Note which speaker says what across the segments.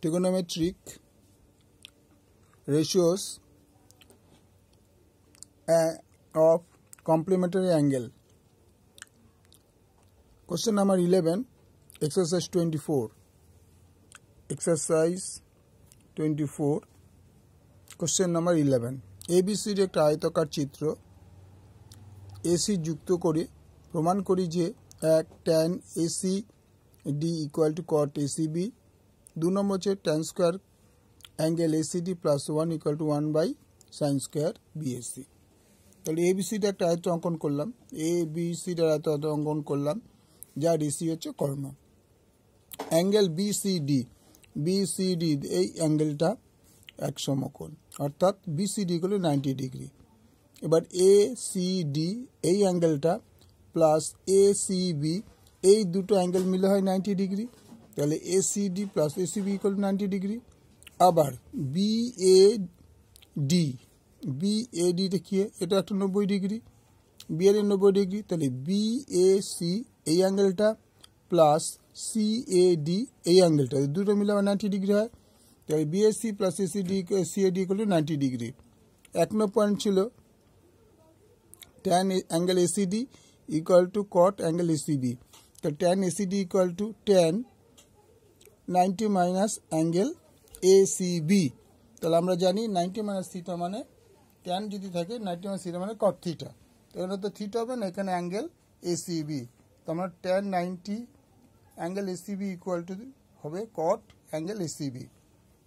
Speaker 1: trigonometric ratios of complementary angle. Question number 11, exercise 24. Exercise 24, question number 11. ABCD একটা আয়তাকার চিত্র AC যুক্ত করে প্রমাণ করি যে এক tan ACD equal to cot ACB, 2 নম্বর হচ্ছে tan square angle ACD plus 1 equal to 1 by sin square BAC। তাহলে ABCD একটা আয়ত অঙ্কন করলাম, ABCD এর আয়ত অঙ্কন করলাম, যার AC হচ্ছে কর্ণ। অ্যাঙ্গেল BCD এই অ্যাঙ্গেলটা এক সমকোণ, অর্থাৎ BCD হলো 90 ডিগ্রি। এবার ACD এই অ্যাঙ্গেলটা প্লাস ACB এই দুটো অ্যাঙ্গেল মিলে হয় 90 ডিগ্রি। তাহলে ACD plus ACB equal 90 degree. আবার BAD কি, এটা একটা 90 ডিগ্রি, BAD 90 ডিগ্রি। তাহলে BAC এই অ্যাঙ্গেলটা প্লাস CAD এই অ্যাঙ্গেলটা দুটো মিলে আবার 90 ডিগ্রি হয়। তাহলে BAC plus CAD equal 90 degree. 1 নম্বর পয়েন্ট ছিল tan angle ACD equal to cot angle ACB. So tan ACD equal to tan 90 minus angle ACB. তাহলে আমরা জানি 90 minus theta মানে tan যদি থাকে 90 minus theta মানে cot theta। তাহলে তো theta হবে না, এখানে angle ACB। তো আমরা tan 90 angle ACB equal to হবে cot angle ACB।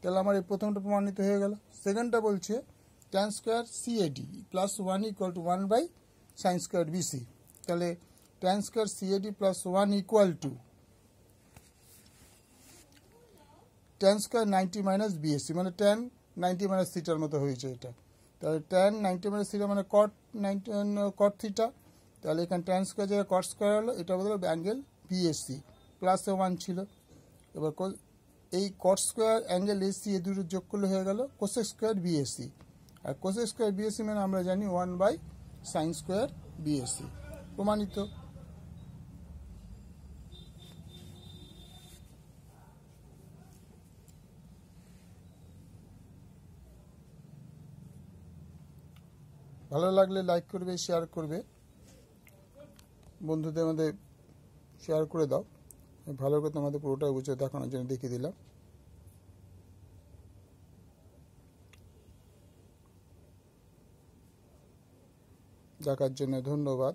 Speaker 1: তাহলে আমার এই প্রথমটা প্রমাণিত হয়ে গেল। সেকেন্ডটা বলছে tan square CAD plus 1 equal to 1 by sin square BC। তাহলে tan square CAD plus 1 equal to tan square 90 minus BAC, মানে tan 90 minus থিটার মতো হয়েছে এটা। তাহলে tan 90 minus থিটা মানে cot থিটা। তাহলে এখানে tan স্কয়ার জায়গায় cot স্কয়ার হলো, এটা বদলে অ্যাঙ্গেল BAC প্লাস 1 ছিল। এবার এই cot স্কয়ার অ্যাঙ্গেল AC এ দুটো যোগ করলে হয়ে গেল cosec স্কয়ার BAC। আর cosec স্কয়ার BAC মানে আমরা জানি 1 by sin স্কয়ার BAC। প্রমাণিত। ভালো লাগলে লাইক করবে, শেয়ার করবে, বন্ধুদের মধ্যে শেয়ার করে দাও। ভালো করে তোমাদের পুরোটা বুঝে দেখানোর জন্য দেখিয়ে দিলাম। দেখার জন্য ধন্যবাদ।